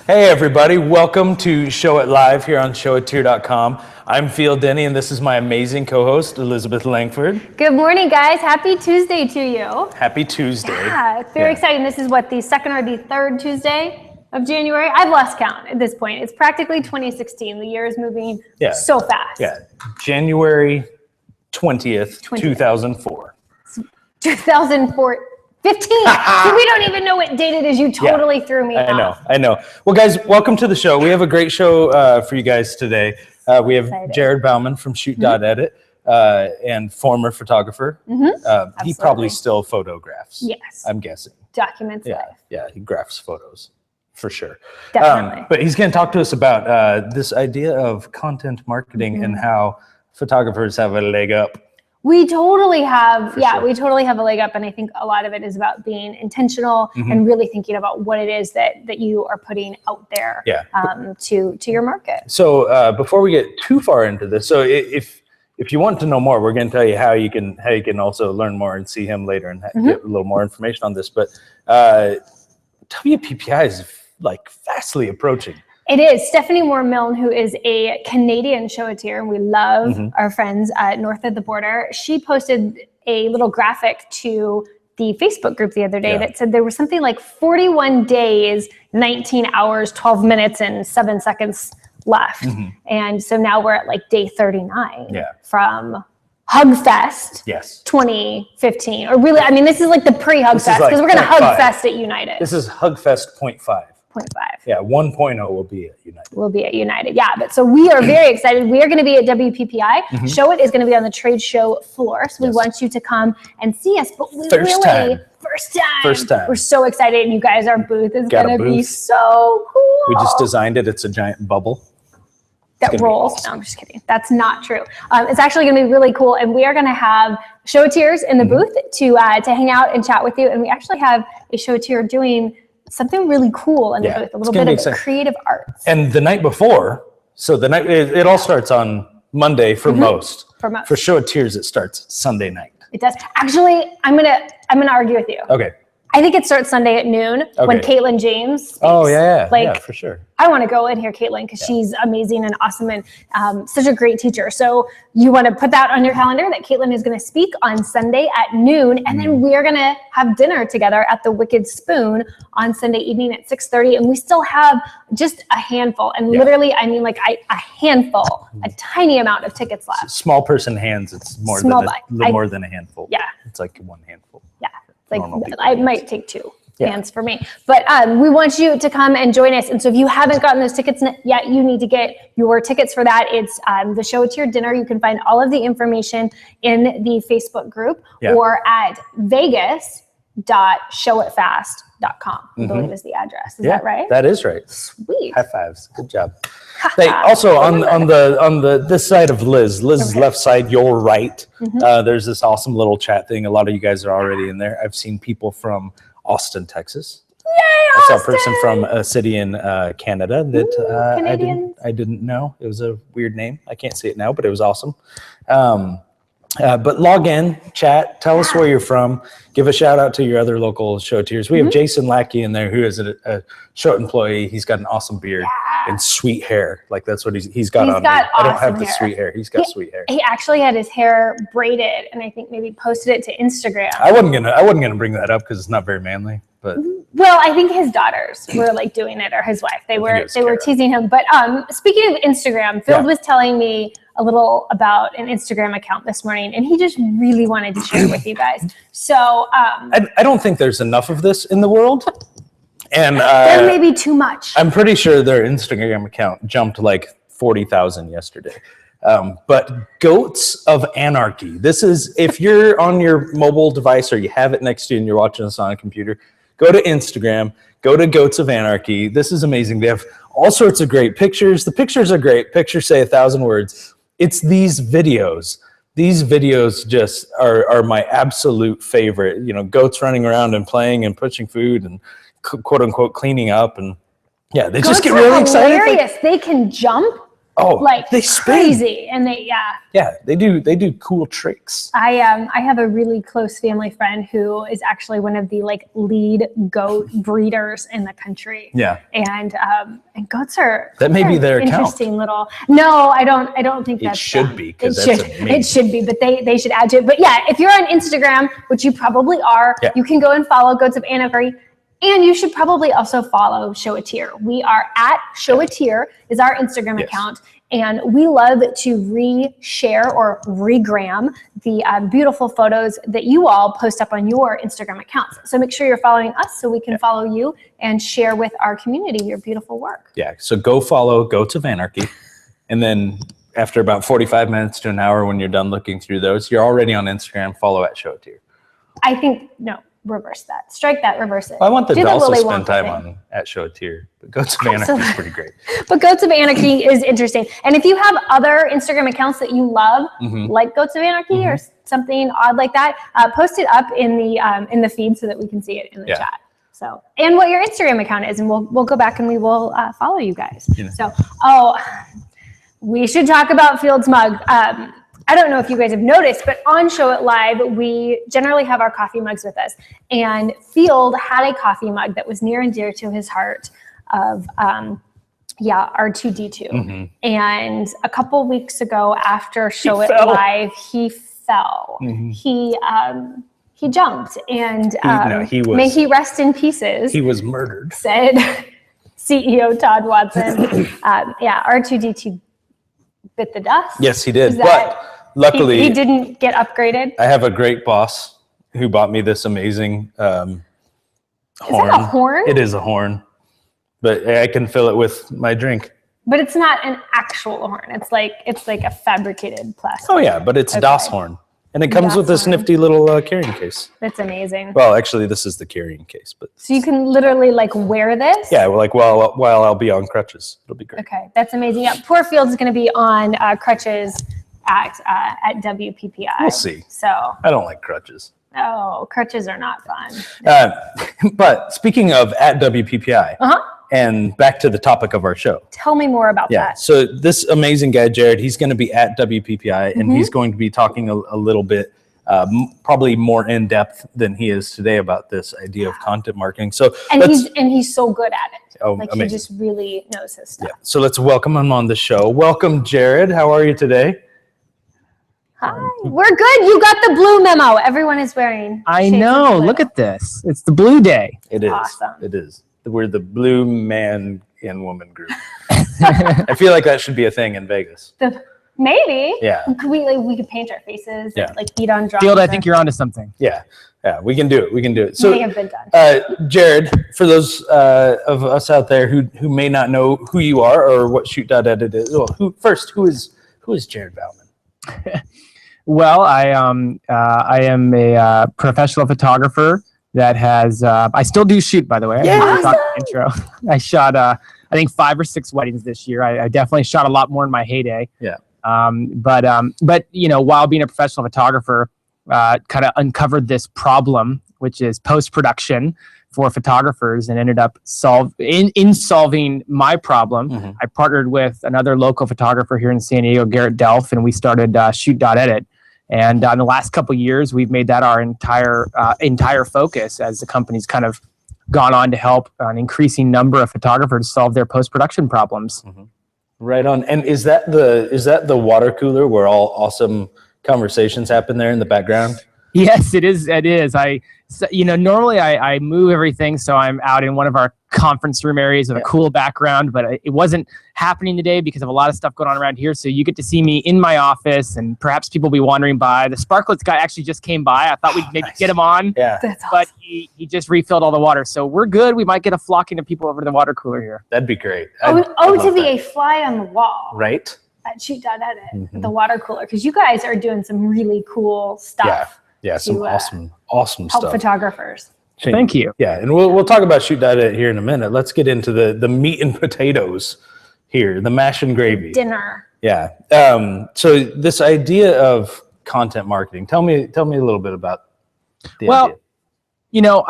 Hey everybody, welcome to Show It Live here on ShootDotEdit.com. I'm Field Denny and this is my amazing co-host, Elizabeth Langford. Good morning, guys. Happy Tuesday to you. Happy Tuesday. Yeah, very exciting. This is what, the second or the third Tuesday of January? I've lost count at this point. It's practically 2016. The year is moving so fast. Yeah, January 20th. 2004. 2004. 15. So we don't even know what date it is. You totally threw me off. I know. Well, guys, welcome to the show. We have a great show for you guys today. We have Jared Bauman from ShootDotEdit and former photographer. He probably still photographs. Yes. I'm guessing. Documents life. Yeah, he graphs photos for sure. Definitely. But he's going to talk to us about this idea of content marketing and how photographers have a leg up. We totally have, we totally have a leg up, and I think a lot of it is about being intentional and really thinking about what it is that you are putting out there to your market. So before we get too far into this, so if you want to know more, we're going to tell you how you can also learn more and see him later and get a little more information on this. But WPPI is like fastly approaching. It is. Stephanie Moore-Milne, who is a Canadian showateer, and we love our friends north of the border. She posted a little graphic to the Facebook group the other day that said there was something like 41 days, 19 hours, 12 minutes, and 7 seconds left. And so now we're at like day 39 from HugFest 2015. Or really, I mean, this is like the pre-HugFest because we're going to HugFest at United. This is HugFest 0.5. 0.5. Yeah, 1.0 will be at United. We'll be at United, but so we are very excited. We are going to be at WPPI. Show It is going to be on the trade show floor, so we want you to come and see us. But we First time. We're so excited. You guys, our booth is going to be so cool. We just designed it. It's a giant bubble that rolls. Awesome. No, I'm just kidding. That's not true. It's actually going to be really cool, and we are going to have showateers in the booth to hang out and chat with you. And we actually have a showateer doing something really cool in the booth, a little bit of creative arts. And the night before, so the night it all starts on Monday for most. For showateers, it starts Sunday night. It does. Actually, I'm gonna argue with you. Okay. I think it starts Sunday at noon when Caitlin James speaks. Oh yeah, for sure. I want to go in here, Caitlin, because she's amazing and awesome and such a great teacher. So you want to put that on your calendar that Caitlin is going to speak on Sunday at noon, and then we are going to have dinner together at the Wicked Spoon on Sunday evening at 6:30, and we still have just a handful, and literally, I mean, like a handful, a tiny amount of tickets left. Small person hands, it's more than a handful. Yeah, it's like one handful. Yeah. Like I might take two hands for me, but we want you to come and join us. And so if you haven't gotten those tickets yet, you need to get your tickets for that. It's the Showateer dinner. You can find all of the information in the Facebook group or at vegas.showitfast.com. I believe is the address. Is that right? That is right. Sweet. High fives. Good job. Hey, also on this side of Liz's left side, your right, there's this awesome little chat thing. A lot of you guys are already in there. I've seen people from Austin, Texas. Yay, I saw a person from a city in Canada that I didn't know. It was a weird name. I can't see it now, but it was awesome. But log in, chat, tell us where you're from. Give a shout out to your other local showateers. We have Jason Lackey in there, who is a show employee. He's got an awesome beard and sweet hair. Like that's what he's got on. I don't have the sweet hair. He's got sweet hair. He actually had his hair braided, and I think maybe posted it to Instagram. I wasn't gonna bring that up because it's not very manly. But well, I think his daughters were like doing it, or his wife. They were teasing him. But speaking of Instagram, Phil was telling me a little about an Instagram account this morning, and he just really wanted to share it with you guys. So I don't think there's enough of this in the world, and there may be too much. I'm pretty sure their Instagram account jumped like 40,000 yesterday. But Goats of Anarchy. This is, if you're on your mobile device or you have it next to you and you're watching this on a computer, go to Instagram, go to Goats of Anarchy. This is amazing. They have all sorts of great pictures. The pictures are great. Pictures say 1,000 words. It's these videos. These videos just are my absolute favorite. You know, goats running around and playing and pushing food and quote unquote cleaning up. And yeah, they just get really excited. Hilarious. They can jump. Oh, like they spin. crazy, and They do cool tricks. I have a really close family friend who is actually one of the like lead goat breeders in the country. Yeah. And goats are That may be their account. interesting little. No, I don't think that's It should be, because it that's should. amazing. It should be, but they should add to it. But yeah, if you're on Instagram, which you probably are, you can go and follow Goats of Anarchy. And you should probably also follow Show a Tear. We are at Show a Tear is our Instagram account. And we love to re-share or regram the beautiful photos that you all post up on your Instagram accounts. So make sure you're following us so we can follow you and share with our community your beautiful work. Yeah, so go follow Goats of Anarchy. And then after about 45 minutes to an hour when you're done looking through those, you're already on Instagram, follow at Show a Tear. I think, no. Reverse that. Strike that, reverse it. Well, I want them to also Willy spend Wonka time thing. on at Show a Tear. But Goats of Anarchy is pretty great. But Goats of Anarchy is interesting. And if you have other Instagram accounts that you love, like Goats of Anarchy or something odd like that, post it up in the feed so that we can see it in the chat. So, and what your Instagram account is, and we'll go back and we will follow you guys. So, we should talk about Field's mug. I don't know if you guys have noticed, but on Show It Live, we generally have our coffee mugs with us. And Field had a coffee mug that was near and dear to his heart of, R2D2. And a couple weeks ago after Show It Live, he fell. He jumped, and may he rest in pieces. He was murdered, said CEO Todd Watson. R2D2 bit the dust. Yes, he did. But luckily, he didn't get upgraded. I have a great boss who bought me this amazing horn. Is that a horn? It is a horn, but I can fill it with my drink. But it's not an actual horn. It's like a fabricated plastic. Oh yeah, but it's Das horn, and it comes with this nifty little carrying case. That's amazing. Well, actually, this is the carrying case, but so you can literally like wear this. Yeah, well, like while I'll be on crutches, it'll be great. Okay, that's amazing. Yeah, poor Fields is going to be on crutches at WPPI. We'll see. So I don't like crutches. Oh, crutches are not fun. But speaking of at WPPI, and back to the topic of our show. Tell me more about that. So this amazing guy, Jared, he's going to be at WPPI, and he's going to be talking a little bit, probably more in depth than he is today about this idea of content marketing. So he's so good at it. Oh, like amazing. He just really knows his stuff. Yeah. So let's welcome him on the show. Welcome, Jared. How are you today? Hi. We're good. You got the blue memo. Everyone is wearing. I know. Look at this. It's the blue day. It is. Awesome. It is. We're the blue man and woman group. I feel like that should be a thing in Vegas. Maybe. Yeah. We could paint our faces. Yeah. Like beat on drums. Field, I think you're onto something. Yeah. Yeah. We can do it. We can do it. So, may have been done. Jared, for those of us out there who may not know who you are or what ShootDotEdit is, well, who is Jared Bauman? Well, I am a professional photographer that has. I still do shoot, by the way. Intro. I shot, I think 5 or 6 weddings this year. I definitely shot a lot more in my heyday. Yeah. But you know, while being a professional photographer, kind of uncovered this problem, which is post-production for photographers, and ended up solving my problem. I partnered with another local photographer here in San Diego, Garrett Delph, and we started ShootDotEdit. And in the last couple of years, we've made that our entire focus as the company's kind of gone on to help an increasing number of photographers solve their post-production problems. Right on. And is that the water cooler where all awesome conversations happen there in the background? Yes, it is. It is. Normally I move everything, so I'm out in one of our conference room areas with a cool background, but it wasn't happening today because of a lot of stuff going on around here. So you get to see me in my office, and perhaps people will be wandering by. The Sparklets guy actually just came by. I thought we'd maybe get him on, Yeah. That's awesome. but he just refilled all the water. So we're good. We might get a flocking of people over to the water cooler here. That'd be great. To be a fly on the wall. Right? At ShootDotEdit, the water cooler, because you guys are doing some really cool stuff. Yeah, some awesome help stuff. photographers. Thank you. Yeah, and we'll talk about ShootDotEdit here in a minute. Let's get into the meat and potatoes here, the mash and gravy. Dinner. Yeah. So this idea of content marketing, tell me a little bit about the idea. You know,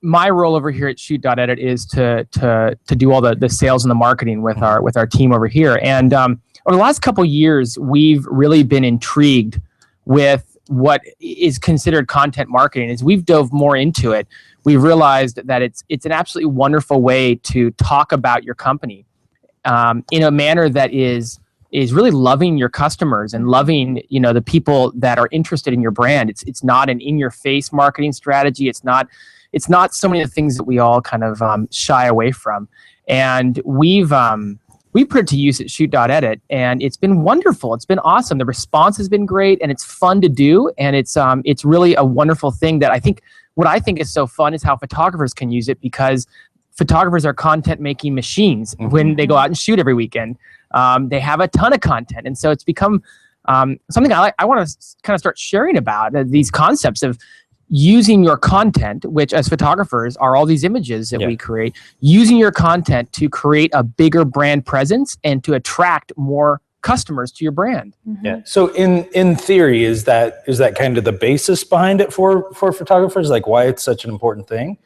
my role over here at ShootDotEdit is to do all the sales and the marketing with our team over here. And over the last couple of years, we've really been intrigued with what is considered content marketing. As we've dove more into it, we've realized that it's an absolutely wonderful way to talk about your company in a manner that is really loving your customers and loving, the people that are interested in your brand. It's not an in-your-face marketing strategy. It's not so many of the things that we all kind of shy away from. And we put it to use at ShootDotEdit, and it's been wonderful. It's been awesome. The response has been great, and it's fun to do, and it's really a wonderful thing that what I think is so fun is how photographers can use it, because photographers are content-making machines when they go out and shoot every weekend. They have a ton of content, and so it's become something I want to kind of start sharing about, these concepts of using your content, which as photographers are all these images that we create, using your content to create a bigger brand presence and to attract more customers to your brand. Yeah. So in theory, is that kind of the basis behind it for photographers? Like why it's such an important thing?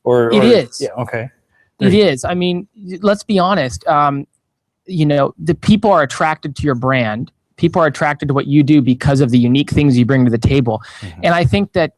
It is. Yeah. Okay. It is. I mean, let's be honest. The people are attracted to your brand. People are attracted to what you do because of the unique things you bring to the table. And I think that,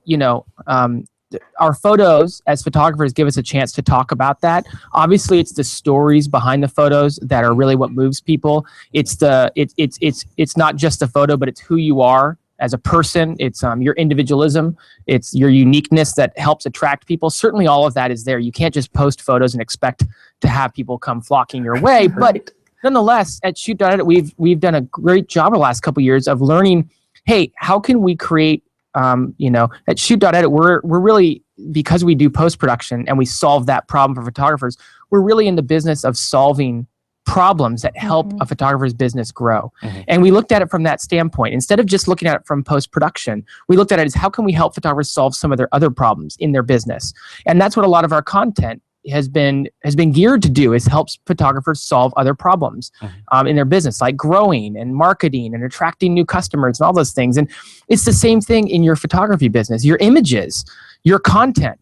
our photos as photographers give us a chance to talk about that. Obviously, it's the stories behind the photos that are really what moves people. It's not just the photo, but it's who you are as a person. It's your individualism. It's your uniqueness that helps attract people. Certainly all of that is there. You can't just post photos and expect to have people come flocking your way. But nonetheless, at ShootDotEdit, we've done a great job the last couple of years of learning, hey, how can we create, at ShootDotEdit, we're really, because we do post-production and we solve that problem for photographers, we're really in the business of solving problems that help a photographer's business grow. And we looked at it from that standpoint. Instead of just looking at it from post-production, we looked at it as how can we help photographers solve some of their other problems in their business? And that's what a lot of our content has been geared to do, is helps photographers solve other problems in their business, like growing and marketing and attracting new customers and all those things. And it's the same thing in your photography business. Your images, your content,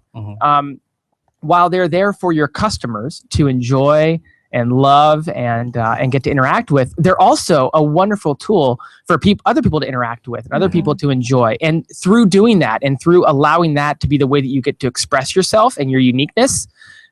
while they're there for your customers to enjoy and love and get to interact with, they're also a wonderful tool for other people to interact with and other people to enjoy. And through doing that and through allowing that to be the way that you get to express yourself and your uniqueness,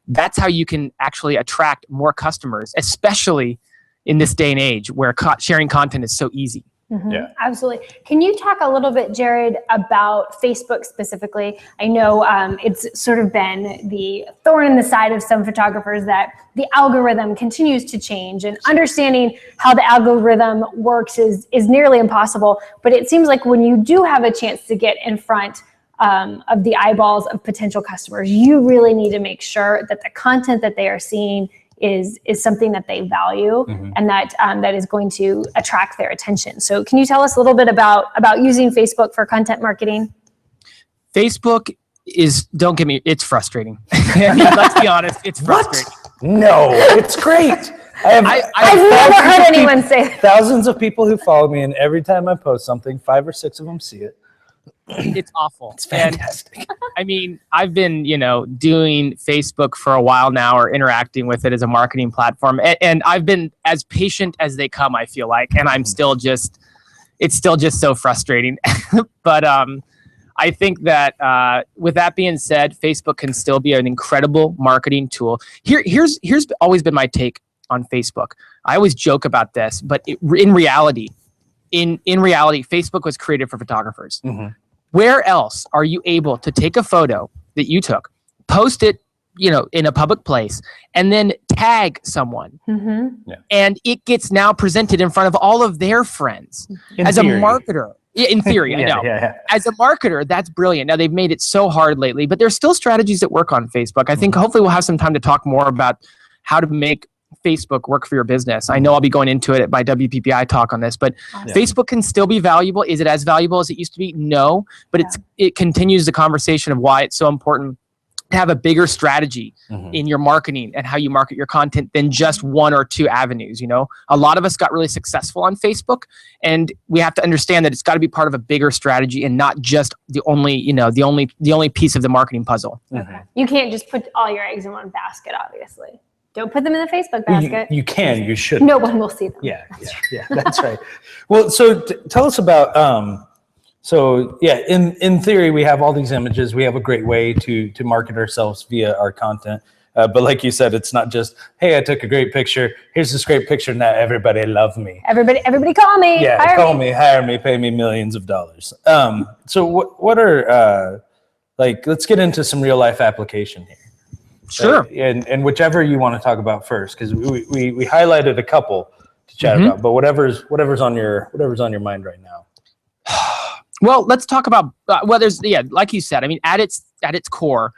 that's how you can actually attract more customers, especially in this day and age where sharing content is so easy. Yeah, absolutely. Can you talk a little bit, Jared, about Facebook specifically? I know it's sort of been the thorn in the side of some photographers that the algorithm continues to change, and understanding how the algorithm works is nearly impossible. But it seems like when you do have a chance to get in front of the eyeballs of potential customers, you really need to make sure that the content that they are seeing is something that they value and that is going to attract their attention. So can you tell us a little bit about using Facebook for content marketing? Facebook it's frustrating. Let's be honest, it's frustrating. What? No, it's great. I've never heard anyone say that. Thousands of people who follow me, and every time I post something, 5 or 6 of them see it. It's awful. It's fantastic. And, I've been, doing Facebook for a while now, or interacting with it as a marketing platform. And I've been as patient as they come, I feel like. And it's still just so frustrating. But I think that with that being said, Facebook can still be an incredible marketing tool. Here's always been my take on Facebook. I always joke about this, but in reality, Facebook was created for photographers. Where else are you able to take a photo that you took, post it, in a public place, and then tag someone, and it gets now presented in front of all of their friends as a marketer? In theory, I know. As a marketer, that's brilliant. Now, they've made it so hard lately, but there's still strategies that work on Facebook. I think hopefully we'll have some time to talk more about how to make Facebook work for your business. I know I'll be going into it at my WPPI talk on this, but Facebook can still be valuable. Is it as valuable as it used to be? No, but it continues the conversation of why it's so important to have a bigger strategy in your marketing and how you market your content than just 1 or 2 avenues. A lot of us got really successful on Facebook, and we have to understand that it's got to be part of a bigger strategy and not just the only piece of the marketing puzzle. Okay. You can't just put all your eggs in one basket, obviously. Don't put them in the Facebook basket. You can, you should. No one will see them. Yeah, that's right. Well, so tell us about, in theory, we have all these images. We have a great way to market ourselves via our content. But like you said, it's not just, hey, I took a great picture. Here's this great picture. Now everybody love me. Everybody call me. Yeah, hire me, pay me millions of dollars. So what are, let's get into some real life application here. Sure. And whichever you want to talk about first, because we highlighted a couple to chat about, but whatever's on your mind right now. Well, let's talk about like you said. I mean, at its core,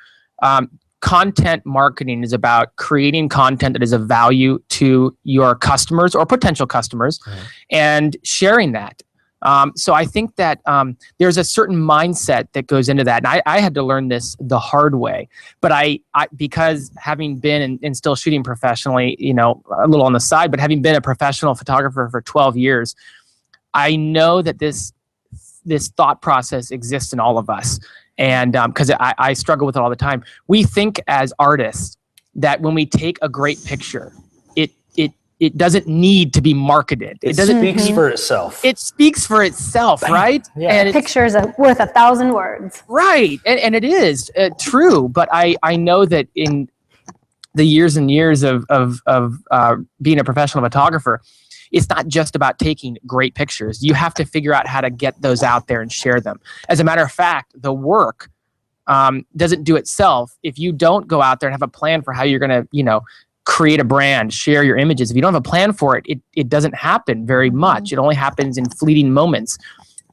content marketing is about creating content that is of value to your customers or potential customers, and sharing that. So I think that there's a certain mindset that goes into that. And I had to learn this the hard way. But I because having been and still shooting professionally, a little on the side, but having been a professional photographer for 12 years, I know that this thought process exists in all of us. And because I struggle with it all the time. We think as artists that when we take a great picture, it doesn't need to be marketed. It speaks for itself. It speaks for itself, right? Yeah. And pictures are worth 1,000 words. Right, and it is true. But I know that in the years and years of being a professional photographer, it's not just about taking great pictures. You have to figure out how to get those out there and share them. As a matter of fact, the work doesn't do itself if you don't go out there and have a plan for how you're going to, create a brand, share your images. If you don't have a plan for it, it doesn't happen very much. It only happens in fleeting moments.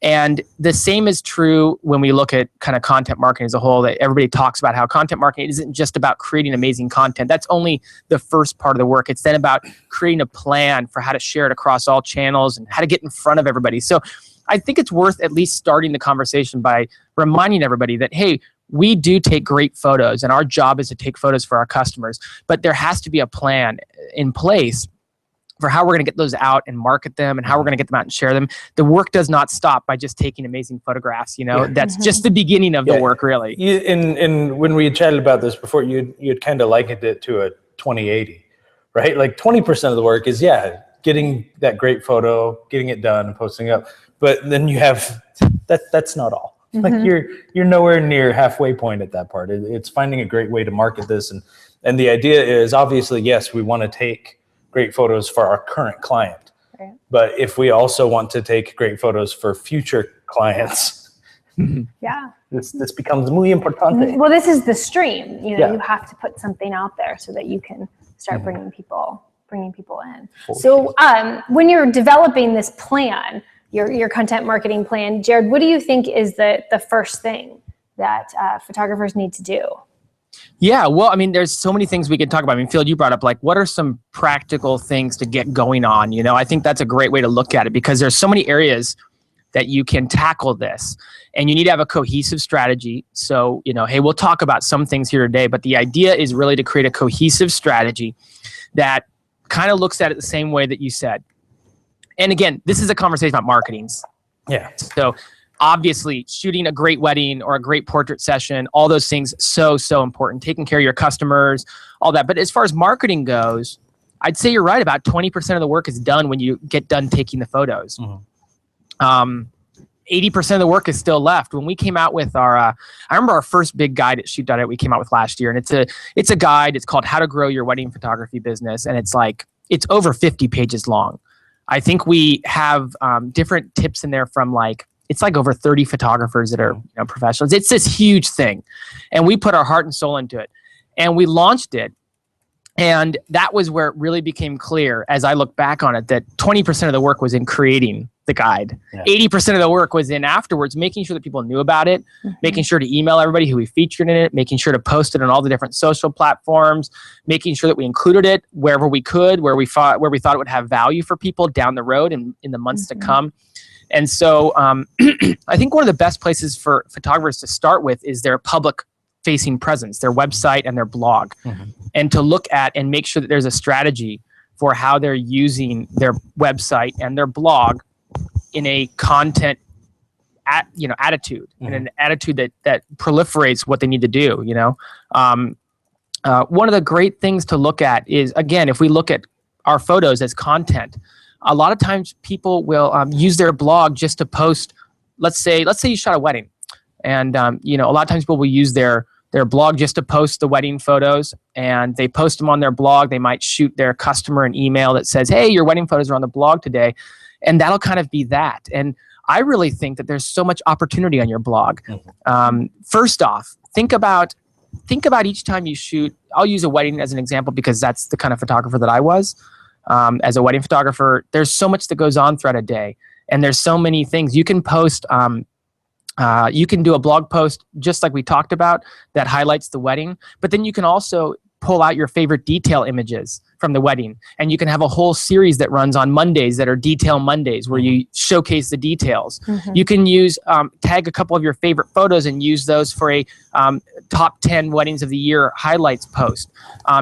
And the same is true when we look at kind of content marketing as a whole, that everybody talks about how content marketing isn't just about creating amazing content. That's only the first part of the work. It's then about creating a plan for how to share it across all channels and how to get in front of everybody. So I think it's worth at least starting the conversation by reminding everybody that, hey, we do take great photos and our job is to take photos for our customers, but there has to be a plan in place for how we're going to get those out and market them and how we're going to get them out and share them. The work does not stop by just taking amazing photographs. That's just the beginning of the work, really. And when we had chatted about this before, you'd kind of likened it to a 20-80, right? Like 20% of the work is, getting that great photo, getting it done and posting up. But then you have, that's not all. Like you're nowhere near halfway point at that part. It's finding a great way to market this. And the idea is, obviously, yes, we want to take great photos for our current client. Right. But if we also want to take great photos for future clients, this becomes muy importante. Well, this is the stream. You have to put something out there so that you can start bringing people in. So when you're developing this plan, your content marketing plan, Jared, what do you think is the first thing that photographers need to do? Yeah, well, I mean, there's so many things we can talk about. I mean, Phil, you brought up, what are some practical things to get going on? I think that's a great way to look at it because there's so many areas that you can tackle this. And you need to have a cohesive strategy. So, hey, we'll talk about some things here today, but the idea is really to create a cohesive strategy that kind of looks at it the same way that you said. And again, this is a conversation about marketings. Yeah. So obviously shooting a great wedding or a great portrait session, all those things, so important. Taking care of your customers, all that. But as far as marketing goes, I'd say you're right. About 20% of the work is done when you get done taking the photos. 80% of the work is still left. When we came out with our, I remember our first big guide at ShootDotEdit we came out with last year. And it's a guide. It's called How to Grow Your Wedding Photography Business. And it's over 50 pages long. I think we have different tips in there from it's over 30 photographers that are professionals. It's this huge thing. And we put our heart and soul into it. And we launched it. And that was where it really became clear, as I look back on it, that 20% of the work was in creating the guide. 80% of the work was in afterwards, making sure that people knew about it, making sure to email everybody who we featured in it, making sure to post it on all the different social platforms, making sure that we included it wherever we could, where we thought it would have value for people down the road and in the months to come. And so I think one of the best places for photographers to start with is their public facing presence, their website and their blog, and to look at and make sure that there's a strategy for how they're using their website and their blog in a content attitude, and an attitude that proliferates what they need to do. one of the great things to look at is, again, if we look at our photos as content, a lot of times people will use their blog just to post. Let's say you shot a wedding, and a lot of times people will use their blog just to post the wedding photos, and they post them on their blog. They might shoot their customer an email that says, "Hey, your wedding photos are on the blog today," and that'll kind of be that. And I really think that there's so much opportunity on your blog. First off, think about each time you shoot. I'll use a wedding as an example because that's the kind of photographer that I was. As a wedding photographer, there's so much that goes on throughout a day, and there's so many things you can post. You can do a blog post just like we talked about that highlights the wedding, but then you can also pull out your favorite detail images from the wedding, and you can have a whole series that runs on Mondays that are Detail Mondays where you showcase the details. You can use tag a couple of your favorite photos and use those for a top 10 weddings of the year highlights post.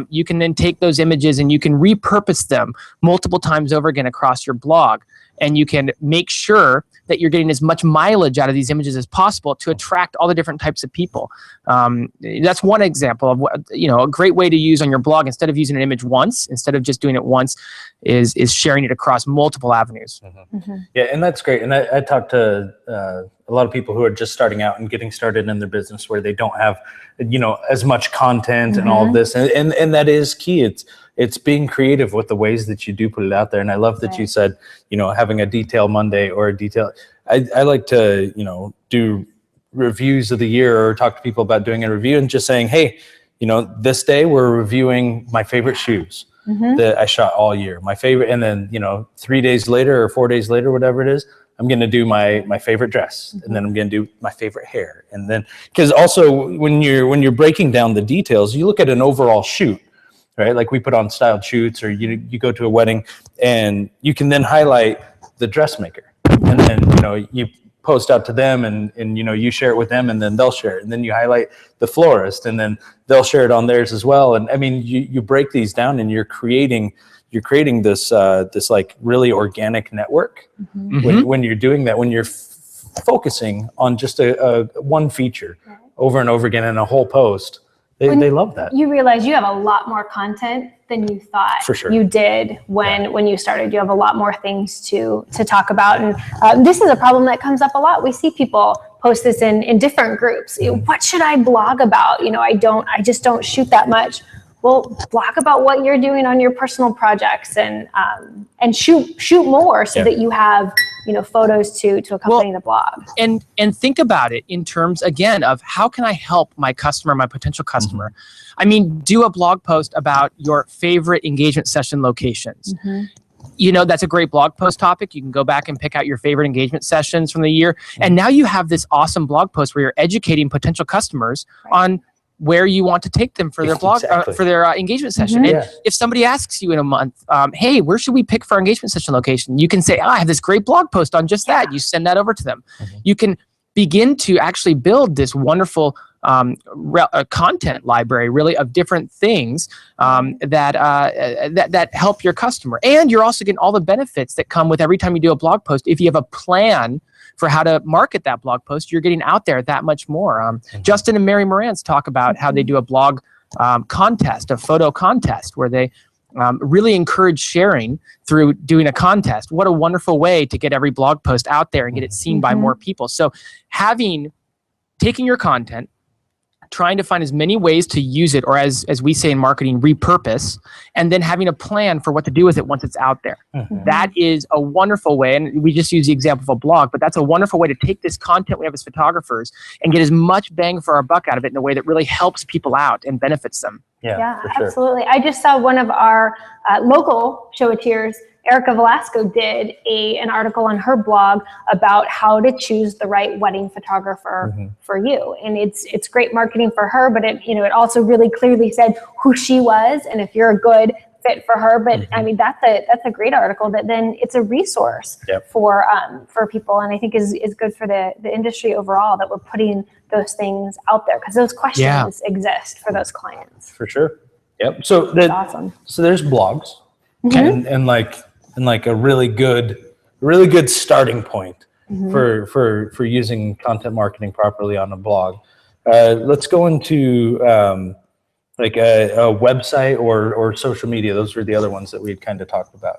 You can then take those images and you can repurpose them multiple times over again across your blog, and you can make sure that you're getting as much mileage out of these images as possible to attract all the different types of people. That's one example of what, a great way to use on your blog, instead of using an image once, instead of just doing it once, is sharing it across multiple avenues. Yeah, and that's great. And I talked to a lot of people who are just starting out and getting started in their business where they don't have, as much content and all of this. And that is key. It's being creative with the ways that you do put it out there. And I love that you said, having a Detail Monday or a detail. I like to, do reviews of the year or talk to people about doing a review and just saying, hey, this day we're reviewing my favorite shoes that I shot all year, my favorite. And then, 3 days later or 4 days later, whatever it is, I'm going to do my favorite dress, and then I'm going to do my favorite hair. And then, because also when you're breaking down the details, you look at an overall shoot, right? Like we put on styled shoots, or you go to a wedding, and you can then highlight the dressmaker, and then you post out to them, and you share it with them, and then they'll share it, and then you highlight the florist, and then they'll share it on theirs as well. And I mean, you break these down, and you're creating this this like really organic network when you're doing that, when you're focusing on just a one feature over and over again in a whole post. They love that. You realize you have a lot more content than you thought you did when you started. You have a lot more things to talk about. And this is a problem that comes up a lot. We see people post this in different groups. What should I blog about? I just don't shoot that much. Well, blog about what you're doing on your personal projects, and shoot more so that you have photos to accompany the blog. And think about it in terms, again, of how can I help my customer, my potential customer? I mean, do a blog post about your favorite engagement session locations. That's a great blog post topic. You can go back and pick out your favorite engagement sessions from the year. And now you have this awesome blog post where you're educating potential customers on where you want to take them for their blog, for their engagement session. And if somebody asks you in a month, hey, where should we pick for our engagement session location? You can say, I have this great blog post on just that. You send that over to them. You can begin to actually build this wonderful content library, really, of different things that help your customer. And you're also getting all the benefits that come with every time you do a blog post. If you have a plan for how to market that blog post, you're getting out there that much more. Justin and Mary Morantz talk about how they do a blog contest, a photo contest, where they really encourage sharing through doing a contest. What a wonderful way to get every blog post out there and get it seen by more people. So taking your content, trying to find as many ways to use it, or as we say in marketing, repurpose, and then having a plan for what to do with it once it's out there. That is a wonderful way, and we just use the example of a blog, but that's a wonderful way to take this content we have as photographers and get as much bang for our buck out of it in a way that really helps people out and benefits them. Yeah, absolutely. I just saw one of our local showatiers, Erica Velasco, did an article on her blog about how to choose the right wedding photographer for you. And it's great marketing for her, but it also really clearly said who she was and if you're a good fit for her. But I mean, that's a great article that then it's a resource for people, and I think is good for the industry overall that we're putting those things out there, because those questions exist for those clients. For sure. Yep. So that's awesome. So there's blogs and like a really good starting point for using content marketing properly on a blog. Let's go into Like a website or social media. Those were the other ones that we had kind of talked about.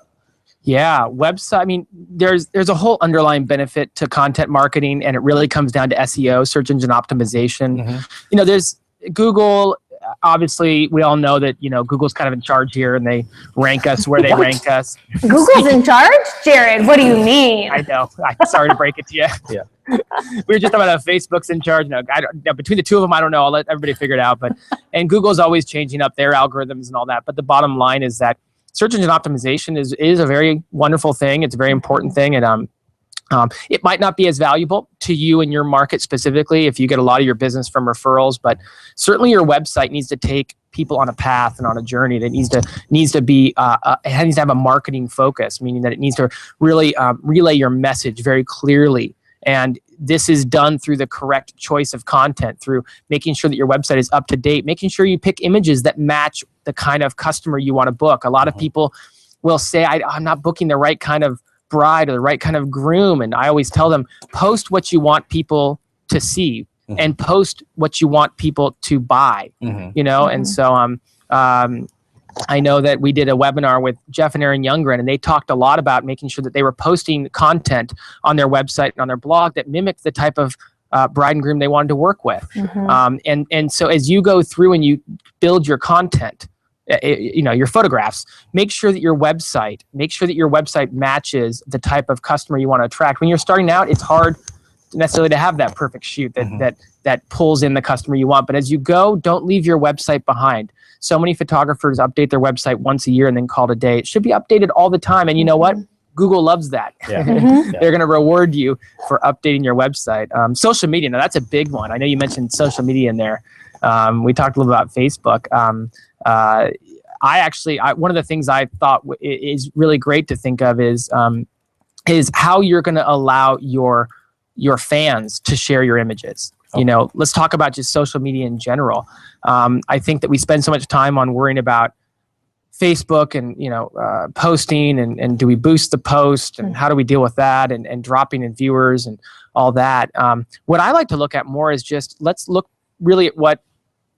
Yeah, website. I mean, there's a whole underlying benefit to content marketing, and it really comes down to SEO, search engine optimization. You know, there's Google. Obviously, we all know that, you know, Google's kind of in charge here, and they rank us where they rank us. Google's in charge? Jared, what do you mean? I know. I'm sorry to break it to you. Yeah. We were just talking about how Facebook's in charge. No, between the two of them, I don't know. I'll let everybody figure it out. But and Google's always changing up their algorithms and all that. But the bottom line is that search engine optimization is a very wonderful thing. It's a very important thing, and it might not be as valuable to you and your market specifically if you get a lot of your business from referrals, but certainly your website needs to take people on a path and on a journey that needs to be it needs to have a marketing focus, meaning that it needs to really relay your message very clearly. And this is done through the correct choice of content, through making sure that your website is up to date, making sure you pick images that match the kind of customer you want to book. A lot of people will say, I'm not booking the right kind of bride or the right kind of groom. And I always tell them, post what you want people to see and post what you want people to buy, you know? And so I know that we did a webinar with Jeff and Aaron Youngren, and they talked a lot about making sure that they were posting content on their website and on their blog that mimicked the type of bride and groom they wanted to work with. And so as you go through and you build your content, you know, your photographs, make sure that your website matches the type of customer you want to attract. When you're starting out, it's hard necessarily to have that perfect shoot that pulls in the customer you want. But as you go, don't leave your website behind. So many photographers update their website once a year and then call it a day. It should be updated all the time. And you know what? Google loves that. They're going to reward you for updating your website. Social media, now that's a big one. I know you mentioned social media in there. We talked a little about Facebook. One of the things I thought is really great to think of is how you're going to allow your fans to share your images. You know, let's talk about just social media in general. I think that we spend so much time on worrying about Facebook and, you know, posting and do we boost the post and how do we deal with that and dropping in viewers and all that. What I like to look at more is just let's look really at what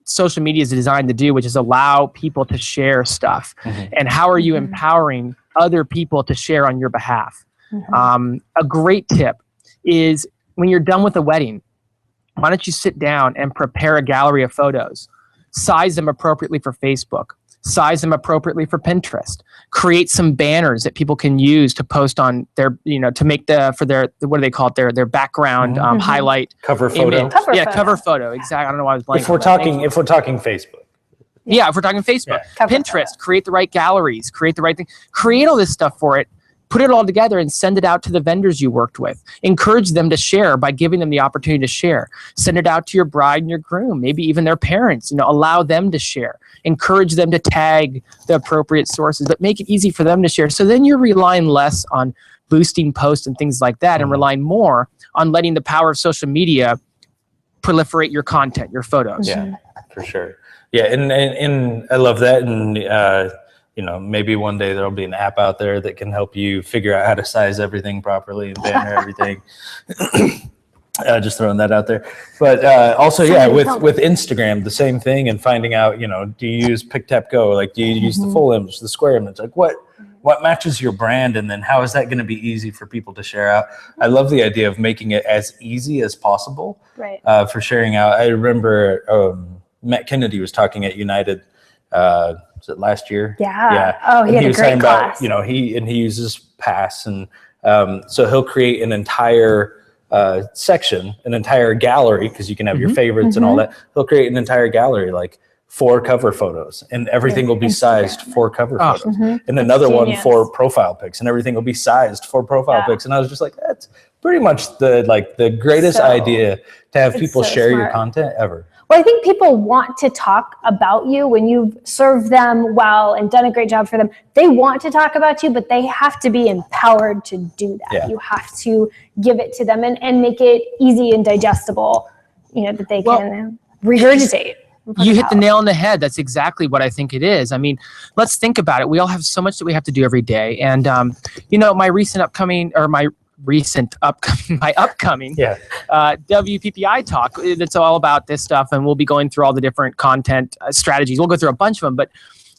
social media is designed to do, which is allow people to share stuff. And how are you empowering other people to share on your behalf? A great tip is when you're done with a wedding, why don't you sit down and prepare a gallery of photos, size them appropriately for Facebook, size them appropriately for Pinterest, create some banners that people can use to post on their, you know, to make their, what do they call it? Their background highlight. Cover photo. Cover photo. Exactly. I don't know why I was blanking. If we're talking Facebook. Yeah, if we're talking Facebook. Pinterest, create the right galleries, create the right thing, create all this stuff for it. Put it all together and send it out to the vendors you worked with. Encourage them to share by giving them the opportunity to share. Send it out to your bride and your groom, maybe even their parents. You know, allow them to share. Encourage them to tag the appropriate sources, but make it easy for them to share. So then you're relying less on boosting posts and things like that, and relying more on letting the power of social media proliferate your content, your photos. Yeah, for sure. Yeah, and I love that. And you know, maybe one day there'll be an app out there that can help you figure out how to size everything properly and banner everything. Just throwing that out there. But also, yeah, with Instagram, the same thing, and finding out, you know, do you use Pick Tap Go? Like, do you use the full image, the square image? Like, what matches your brand, and then how is that going to be easy for people to share out? I love the idea of making it as easy as possible for sharing out. I remember Matt Kennedy was talking at United. Was it last year? Yeah. Oh, he had a great class. About, you know, he uses Pass, and so he'll create an entire section, an entire gallery, because you can have your favorites and all that. He'll create an entire gallery, like 4 cover photos, and everything will be sized for cover photos, and another one for profile pics, and everything will be sized for profile pics. And I was just like, that's pretty much the greatest idea to have people share your content ever. Well, I think people want to talk about you when you've served them well and done a great job for them. They want to talk about you, but they have to be empowered to do that. Yeah. You have to give it to them and make it easy and digestible, you know, that they can regurgitate. You hit the nail on the head. That's exactly what I think it is. I mean, let's think about it. We all have so much that we have to do every day. And, you know, my recent my upcoming WPPI talk that's all about this stuff, and we'll be going through all the different content strategies. We'll go through a bunch of them, but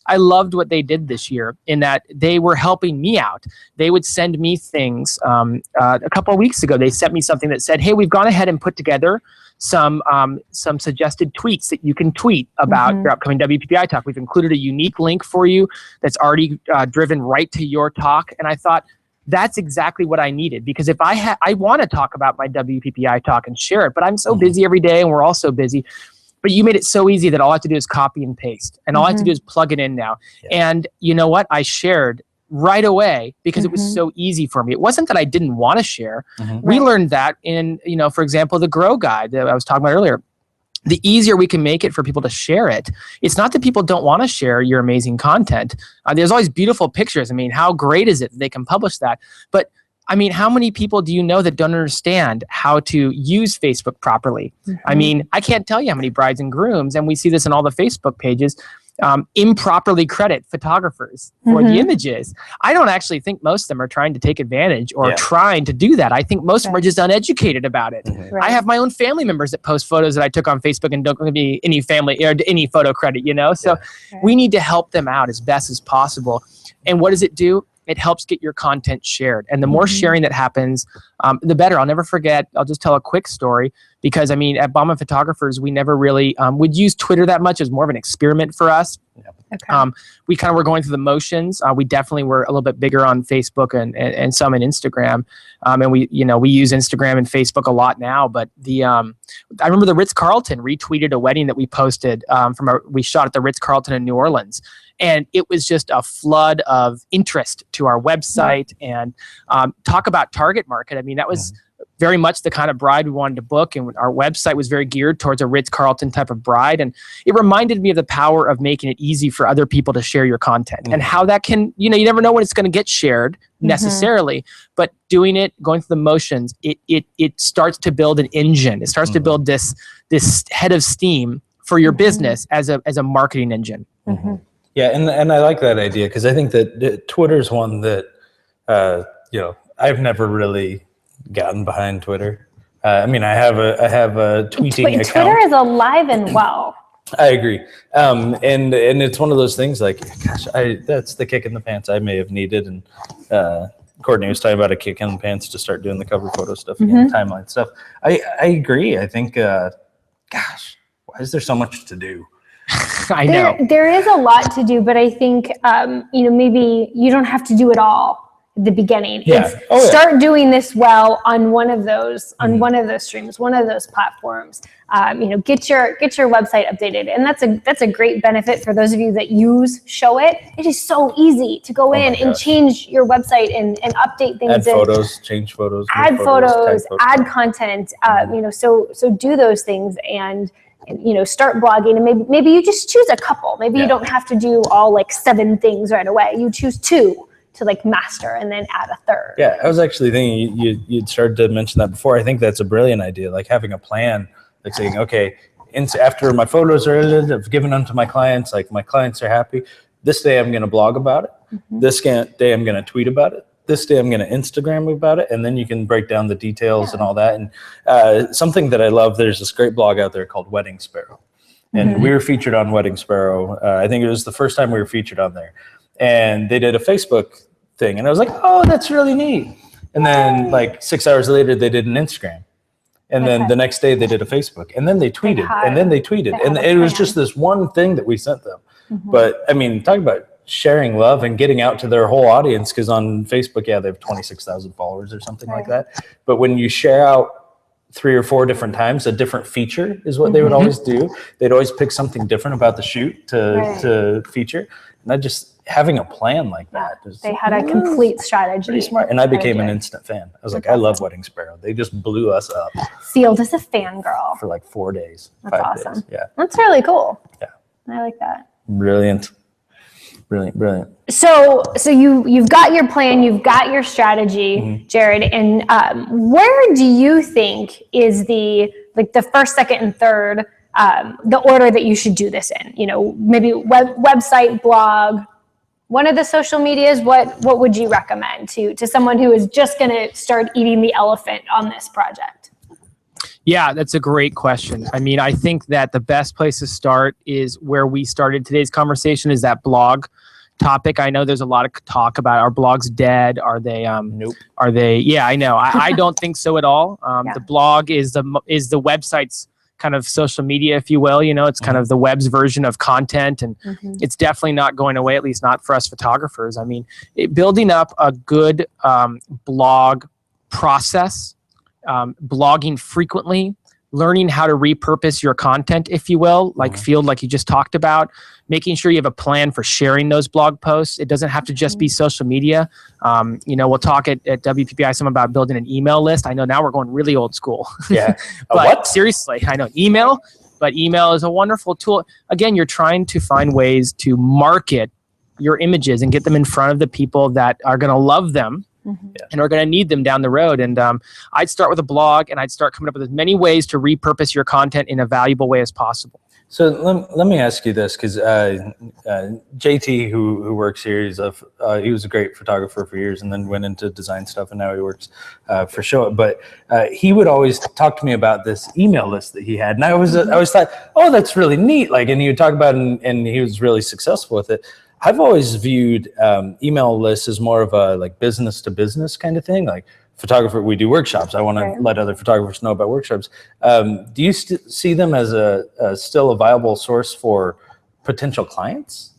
I loved what they did this year in that they were helping me out. They would send me things. A couple of weeks ago, they sent me something that said, hey, we've gone ahead and put together some suggested tweets that you can tweet about your upcoming WPPI talk. We've included a unique link for you that's already driven right to your talk. And I thought, that's exactly what I needed, because if I want to talk about my WPPI talk and share it, but I'm so busy every day and we're all so busy. But you made it so easy that all I have to do is copy and paste. And all I have to do is plug it in now. Yeah. And you know what? I shared right away because it was so easy for me. It wasn't that I didn't want to share. We learned that in, for example, the Grow Guide that I was talking about earlier. The easier we can make it for people to share it, it's not that people don't want to share your amazing content. There's always beautiful pictures. I mean, how great is it that they can publish that? But I mean, how many people do you know that don't understand how to use Facebook properly? I mean, I can't tell you how many brides and grooms, and we see this in all the Facebook pages, improperly credit photographers for the images. I don't actually think most of them are trying to take advantage or trying to do that. I think most of them are just uneducated about it. I have my own family members that post photos that I took on Facebook and don't give me any family or any photo credit, So we need to help them out as best as possible. And what does it do? It helps get your content shared. And the more sharing that happens, the better. I'll never forget. I'll just tell a quick story because, I mean, at Bauman Photographers, we never really would use Twitter that much. It was more of an experiment for us. We kind of were going through the motions. We definitely were a little bit bigger on Facebook and some in Instagram. And we use Instagram and Facebook a lot now. But I remember the Ritz-Carlton retweeted a wedding that we posted we shot at the Ritz-Carlton in New Orleans. And it was just a flood of interest to our website and talk about target market. I mean, that was very much the kind of bride we wanted to book. And our website was very geared towards a Ritz-Carlton type of bride. And it reminded me of the power of making it easy for other people to share your content and how that can, you never know when it's going to get shared necessarily, but doing it, going through the motions, it starts to build an engine. It starts to build this head of steam for your business as a marketing engine. Yeah, and I like that idea because I think that Twitter's one that I've never really gotten behind Twitter. I mean, I have a tweeting account. Twitter is alive and well. I agree, and it's one of those things like, gosh, that's the kick in the pants I may have needed. And Courtney was talking about a kick in the pants to start doing the cover photo stuff again, timeline stuff. I agree. I think, gosh, why is there so much to do? I know. There is a lot to do, but I think, maybe you don't have to do it all at the beginning. Start doing this well on one of those, one of those streams, one of those platforms. Get your website updated. And that's a great benefit for those of you that use Show It. It is so easy to go in and change your website and update things. Add photos, change photos. Add photos, add content, so do those things and start blogging, and maybe you just choose a couple. Maybe you don't have to do all 7 things right away. You choose 2 to master and then add a 3rd. Yeah, I was actually thinking you'd started to mention that before. I think that's a brilliant idea, like having a plan, like saying, okay, after my photos are edited, I've given them to my clients, my clients are happy. This day I'm going to blog about it. This day I'm going to tweet about it. This day I'm going to Instagram about it, and then you can break down the details and all that. And something that I love, there's this great blog out there called Wedding Sparrow, and we were featured on Wedding Sparrow. I think it was the first time we were featured on there, and they did a Facebook thing, and I was like, oh, that's really neat. And then 6 hours later, they did an Instagram, and then the next day they did a Facebook, and then they tweeted, and then they tweeted, and it was just this one thing that we sent them. But I mean, talk about sharing love and getting out to their whole audience, because on Facebook, they have 26,000 followers or something like that. But when you share out 3 or 4 different times, a different feature is what they would always do. They'd always pick something different about the shoot to feature. And I just having a plan like that. They had a complete strategy. Pretty smart. And I became an instant fan. I was like, I love Wedding Sparrow. They just blew us up. Sealed as a fangirl. For 4 days. That's 5 awesome. days. Yeah. That's really cool. Yeah. I like that. Brilliant. Brilliant. So you've got your plan, you've got your strategy, Jared, and where do you think is the first, second, and third, the order that you should do this in? Maybe website, blog. one of the social medias, what would you recommend to someone who is just going to start eating the elephant on this project? Yeah, that's a great question. I mean, I think that the best place to start is where we started today's conversation, is that blog topic. I know there's a lot of talk about, are blogs dead? Are they, Nope. Are they, yeah, I know. I don't think so at all. Yeah. The blog is the website's kind of social media, if you will. You know, it's kind of the web's version of content, and it's definitely not going away, at least not for us photographers. I mean, building up a good blog process, blogging frequently, learning how to repurpose your content, if you will, like Field, like you just talked about, making sure you have a plan for sharing those blog posts. It doesn't have to just be social media. You know, we'll talk at WPPI some about building an email list. I know now we're going really old school. Yeah. But What? seriously, I know email, but email is a wonderful tool. Again, you're trying to find ways to market your images and get them in front of the people that are going to love them. And are going to need them down the road. And I'd start with a blog, and I'd start coming up with as many ways to repurpose your content in a valuable way as possible. So let me ask you this, because JT, who works here, he was a great photographer for years, and then went into design stuff, and now he works for Show It. But he would always talk to me about this email list that he had, and I always thought, oh, that's really neat. Like, and he would talk about it, and he was really successful with it. I've always viewed email lists as more of a like business to business kind of thing. Like photographer, we do workshops. I want to let other photographers know about workshops. Do you see them as still a viable source for potential clients?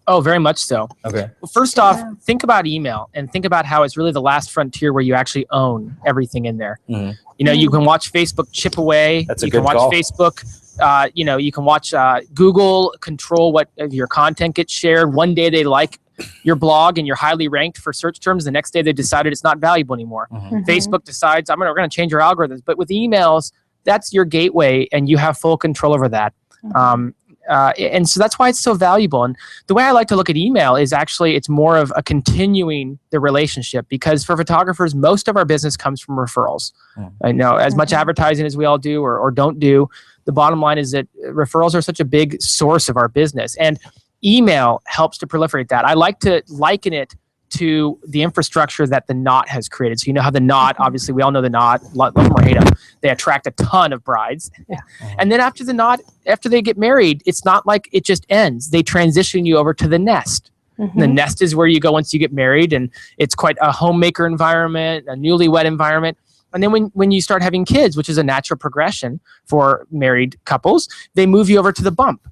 Oh, very much so. Okay. Well, first off, think about email, and think about how it's really the last frontier where you actually own everything in there. You know, you can watch Facebook chip away. That's a you good can watch call. Facebook. You know, you can watch Google control what your content gets shared. One day they like your blog and you're highly ranked for search terms. The next day they decided it's not valuable anymore. Facebook decides we're going to change our algorithms. But with emails, that's your gateway, and you have full control over that. And so that's why it's so valuable. And the way I like to look at email is actually it's more of a continuing the relationship, because for photographers, most of our business comes from referrals. I know, as much advertising as we all do or don't do, the bottom line is that referrals are such a big source of our business, and email helps to proliferate that. I like to liken it to the infrastructure that the Knot has created. So you know how the Knot, obviously we all know the Knot, love them or hate them, they attract a ton of brides. And then after the Knot, after they get married, it's not like it just ends. They transition you over to the Nest. The Nest is where you go once you get married, and it's quite a homemaker environment, a newlywed environment. And then when you start having kids, which is a natural progression for married couples, they move you over to the Bump.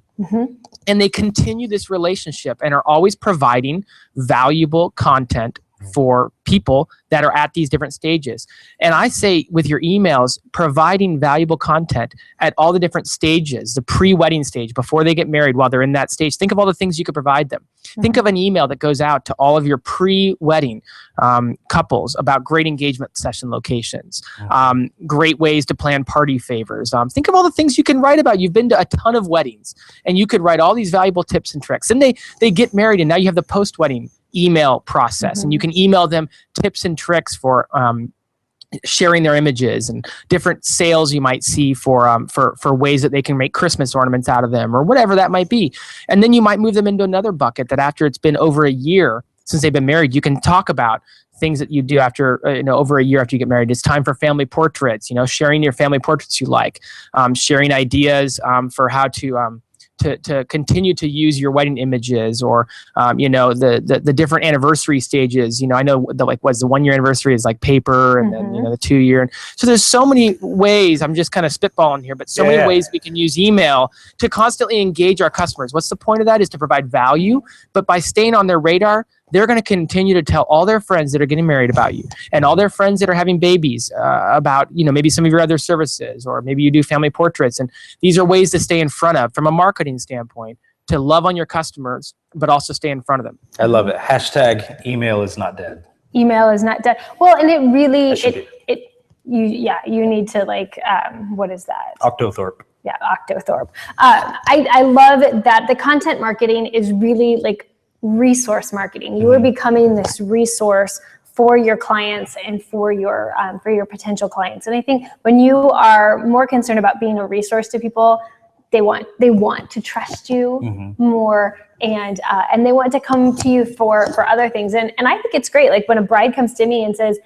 And they continue this relationship and are always providing valuable content for people that are at these different stages. And I say with your emails, providing valuable content at all the different stages, the pre-wedding stage, before they get married, while they're in that stage, think of all the things you could provide them. Think of an email that goes out to all of your pre-wedding couples about great engagement session locations, great ways to plan party favors. Think of all the things you can write about. You've been to a ton of weddings, and you could write all these valuable tips and tricks. And they get married, and now you have the post-wedding email process, and you can email them tips and tricks for sharing their images and different sales you might see for ways that they can make Christmas ornaments out of them, or whatever that might be. And then you might move them into another bucket that after it's been over a year since they've been married, you can talk about things that you do after over a year after you get married. It's time for family portraits, sharing your family portraits you like, sharing ideas for how to continue to use your wedding images, or the different anniversary stages. I know the 1 year anniversary is like paper, and then the 2 year. And so there's so many ways. I'm just kind of spitballing here, but so many ways we can use email to constantly engage our customers. What's the point of that? Is to provide value, but by staying on their radar, they're going to continue to tell all their friends that are getting married about you, and all their friends that are having babies about, maybe some of your other services, or maybe you do family portraits. And these are ways to stay in front of, from a marketing standpoint, to love on your customers, but also stay in front of them. I love it. Hashtag email is not dead. Email is not dead. Well, and it really, you need to what is that? Octothorpe. Yeah, Octothorpe. I love that the content marketing is really resource marketing. You are becoming this resource for your clients and for your potential clients. And I think when you are more concerned about being a resource to people, they want to trust you more, and they want to come to you for other things. And I think it's great. Like when a bride comes to me and says,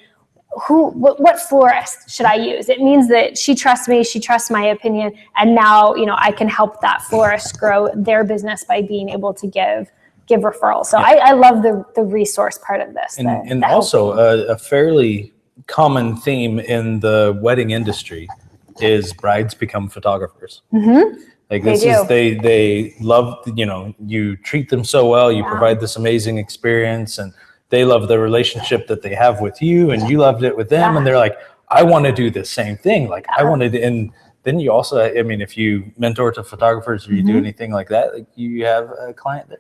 what florist should I use? It means that she trusts me, she trusts my opinion, and now, you know, I can help that florist grow their business by being able to give referrals. So I love the resource part of this. And also a fairly common theme in the wedding industry is brides become photographers. Like they love, you know, you treat them so well, you provide this amazing experience, and they love the relationship that they have with you, and you loved it with them. And they're like, I want to do the same thing. Like I wanted to, and then you also, I mean, if you mentor to photographers or you do anything like that, like you have a client there.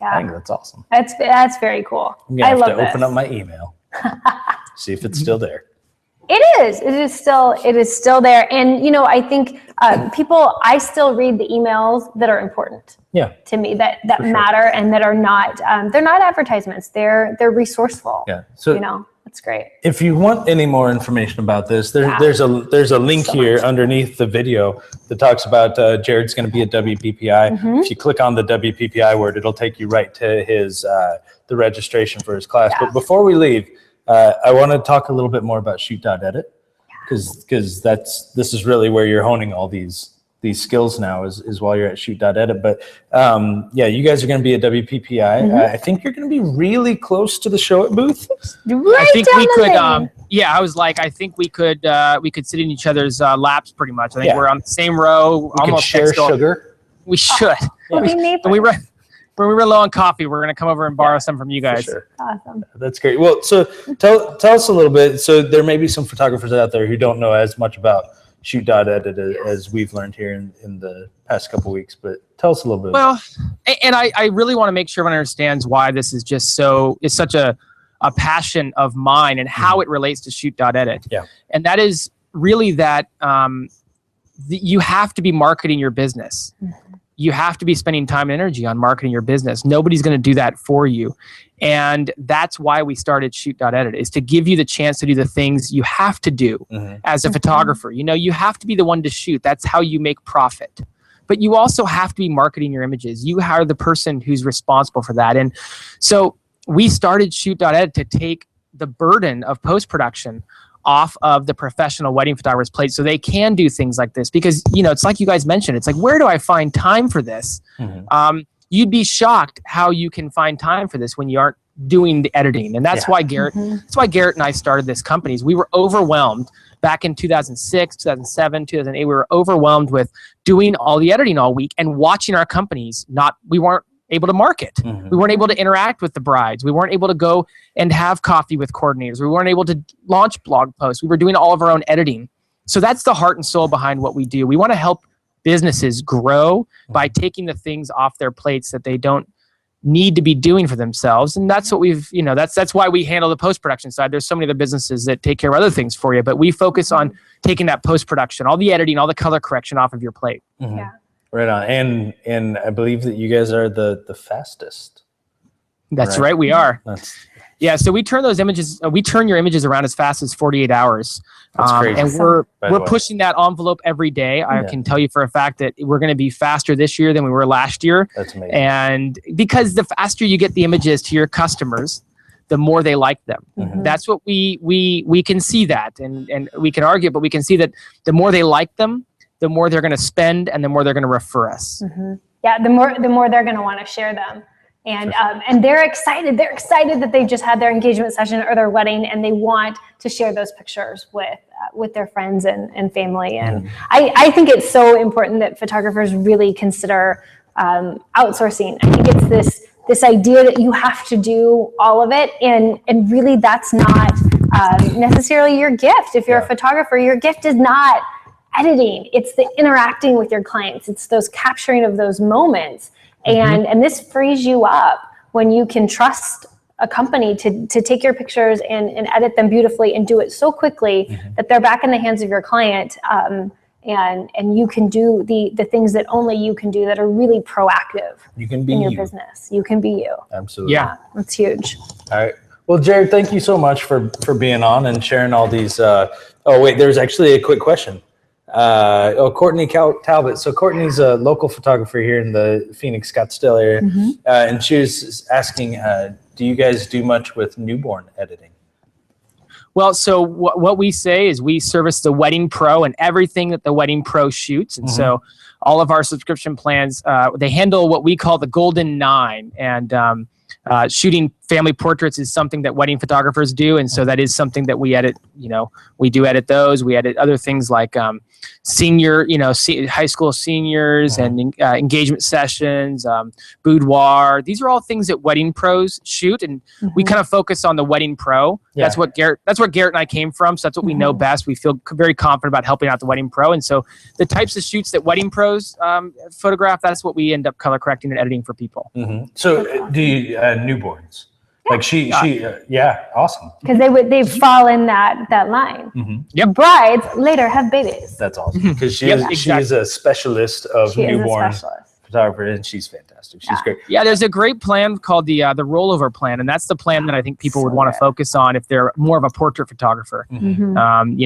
I think that's awesome. That's very cool. I love to open up my email, see if it's still there. It is. It is still there. And, you know, I think I still read the emails that are important to me, that matter, and that are not, they're not advertisements. They're resourceful. Yeah. So, you know, that's great. If you want any more information about this, there's a link here underneath the video that talks about Jared's going to be at WPPI. If you click on the WPPI word, it'll take you right to his, the registration for his class. But before we leave, I want to talk a little bit more about ShootDotEdit, because this is really where you're honing all these skills now is while you're at ShootDotEdit. But you guys are going to be at WPPI. I think you're going to be really close to the show at booth. I think we could. I was like, I think we could sit in each other's laps pretty much. I think we're on the same row. We almost share sugar. We should. When we were low on coffee, we're going to come over and borrow some from you guys. Sure. Awesome. That's great. Well, so tell us a little bit. So there may be some photographers out there who don't know as much about ShootDotEdit as we've learned here in the past couple of weeks, but tell us a little bit. Well, and I really want to make sure everyone understands why this is just it's such a passion of mine, and how it relates to ShootDotEdit. Yeah. And that is really that you have to be marketing your business. You have to be spending time and energy on marketing your business. Nobody's going to do that for you. And that's why we started ShootDotEdit, is to give you the chance to do the things you have to do as a photographer. You know, you have to be the one to shoot. That's how you make profit. But you also have to be marketing your images. You are the person who's responsible for that. And so we started ShootDotEdit to take the burden of post-production off of the professional wedding photographer's plate, so they can do things like this. Because, you know, it's like you guys mentioned, it's like, where do I find time for this? You'd be shocked how you can find time for this when you aren't doing the editing. And that's why Garrett and I started this company. We were overwhelmed back in 2006, 2007, 2008. We were overwhelmed with doing all the editing all week and watching our companies we weren't able to market. We weren't able to interact with the brides. We weren't able to go and have coffee with coordinators. We weren't able to launch blog posts. We were doing all of our own editing. So that's the heart and soul behind what we do. We want to help businesses grow by taking the things off their plates that they don't need to be doing for themselves. And that's what that's why we handle the post-production side. There's so many other businesses that take care of other things for you, but we focus on taking that post-production, all the editing, all the color correction off of your plate. Right on. And I believe that you guys are the fastest. That's right, we are. So we turn your images around as fast as 48 hours. That's crazy. And we're pushing that envelope every day. I can tell you for a fact that we're going to be faster this year than we were last year. That's amazing. And because the faster you get the images to your customers, the more they like them. That's what we can see that, and we can argue, but we can see that the more they like them, the more they're going to spend, and the more they're going to refer us. Yeah, the more they're going to want to share them. And they're excited. They're excited that they just had their engagement session or their wedding, and they want to share those pictures with their friends and family. And I think it's so important that photographers really consider outsourcing. I think it's this idea that you have to do all of it, and really that's not necessarily your gift. If you're a photographer, your gift is not editing. It's the interacting with your clients. It's those capturing of those moments. And this frees you up when you can trust a company to take your pictures and edit them beautifully and do it so quickly that they're back in the hands of your client, and you can do the things that only you can do that are really proactive in your business. You can be you. Absolutely. Yeah, that's huge. All right. Well, Jared, thank you so much for being on and sharing all these. There's actually a quick question. Courtney Talbot. So Courtney's a local photographer here in the Phoenix Scottsdale area, and she was asking, do you guys do much with newborn editing? Well, so what we say is we service the wedding pro and everything that the wedding pro shoots. And so all of our subscription plans, they handle what we call the golden 9. And shooting family portraits is something that wedding photographers do. And so that is something that we edit. We do edit those. We edit other things like senior, high school seniors and engagement sessions, boudoir. These are all things that wedding pros shoot, and we kind of focus on the wedding pro. Yeah. That's where Garrett and I came from. So that's what we know best. We feel very confident about helping out the wedding pro, and so the types of shoots that wedding pros photograph, that's what we end up color correcting and editing for people. So do you newborns? Like awesome. Because they fall in that line. Yep. Brides later have babies. That's awesome. Because she is a specialist of newborn photographer, and she's fantastic. She's great. Yeah, there's a great plan called the rollover plan, and that's the plan that I think people would want to focus on if they're more of a portrait photographer. And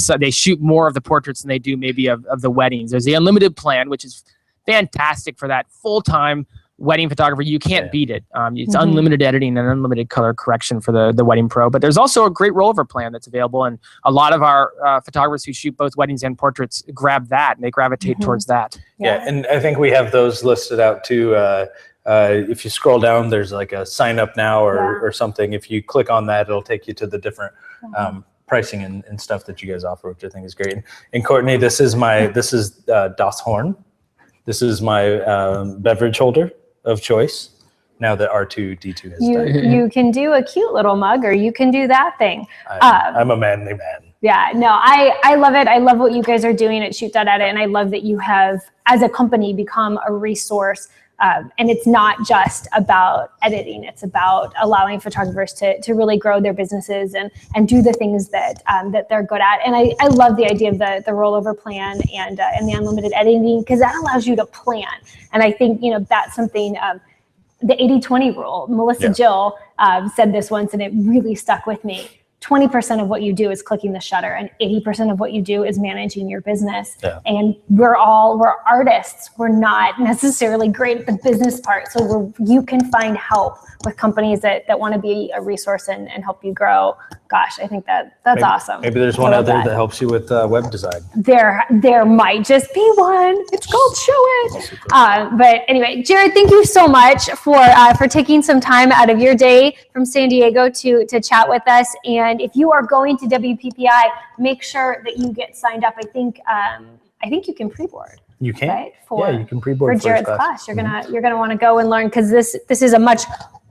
they shoot more of the portraits than they do maybe of the weddings. There's the unlimited plan, which is fantastic for that full-time wedding photographer. You can't beat it. It's unlimited editing and unlimited color correction for the wedding pro. But there's also a great rollover plan that's available, and a lot of our photographers who shoot both weddings and portraits grab that, and they gravitate towards that. Yeah, and I think we have those listed out too. If you scroll down, there's like a sign up now or something. If you click on that, it'll take you to the different pricing and stuff that you guys offer, which I think is great. And Courtney, this is Das Horn. This is my beverage holder of choice now that R2D2 has died. You can do a cute little mug, or you can do that thing. I'm a manly man. Yeah, no, I love it. I love what you guys are doing at ShootDotEdit, and I love that you have, as a company, become a resource. And it's not just about editing. It's about allowing photographers to really grow their businesses and do the things that they're good at. And I love the idea of the rollover plan and the unlimited editing, because that allows you to plan. And I think that's something. The 80-20 rule. Melissa Jill said this once, and it really stuck with me. 20% of what you do is clicking the shutter, and 80% of what you do is managing your business. And we're artists. We're not necessarily great at the business part. So you can find help with companies that want to be a resource and help you grow. Gosh, I think that's awesome. Maybe there's one out there that helps you with web design. There might just be one. It's called Show It. But anyway, Jared, thank you so much for taking some time out of your day from San Diego to chat with us. And if you are going to WPPI, make sure that you get signed up. I think you can pre-board. You can. Right? You can pre-board for Jared's class. You're gonna want to go and learn, because this is a much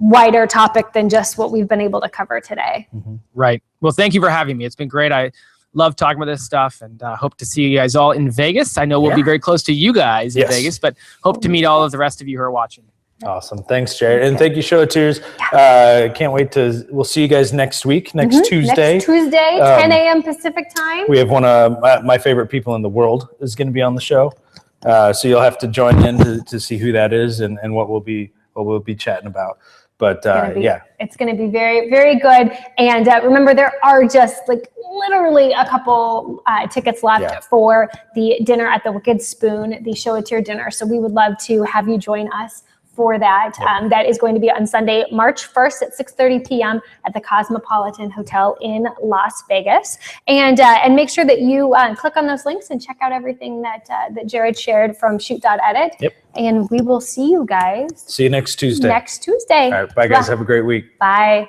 wider topic than just what we've been able to cover today. Right. Well, thank you for having me. It's been great. I love talking about this stuff, and hope to see you guys all in Vegas. I know we'll be very close to you guys in Vegas, but hope to meet all of the rest of you who are watching. Awesome. Thanks, Jared. And thank you, Showateurs. Can't wait we'll see you guys next week, next Tuesday. Next Tuesday, 10 a.m. Pacific time. We have one of my favorite people in the world is going to be on the show. So you'll have to join in to see who that is and what we'll be chatting about. But it's going to be very, very good. And remember, there are just literally a couple tickets left for the dinner at the Wicked Spoon, the Showateer dinner. So we would love to have you join us for that. That is going to be on Sunday, March 1st at 6:30 p.m. at the Cosmopolitan Hotel in Las Vegas. And make sure that you click on those links and check out everything that Jared shared from ShootDotEdit. And we will see you guys. See you next Tuesday. Next Tuesday. All right. Bye, guys. Have a great week. Bye.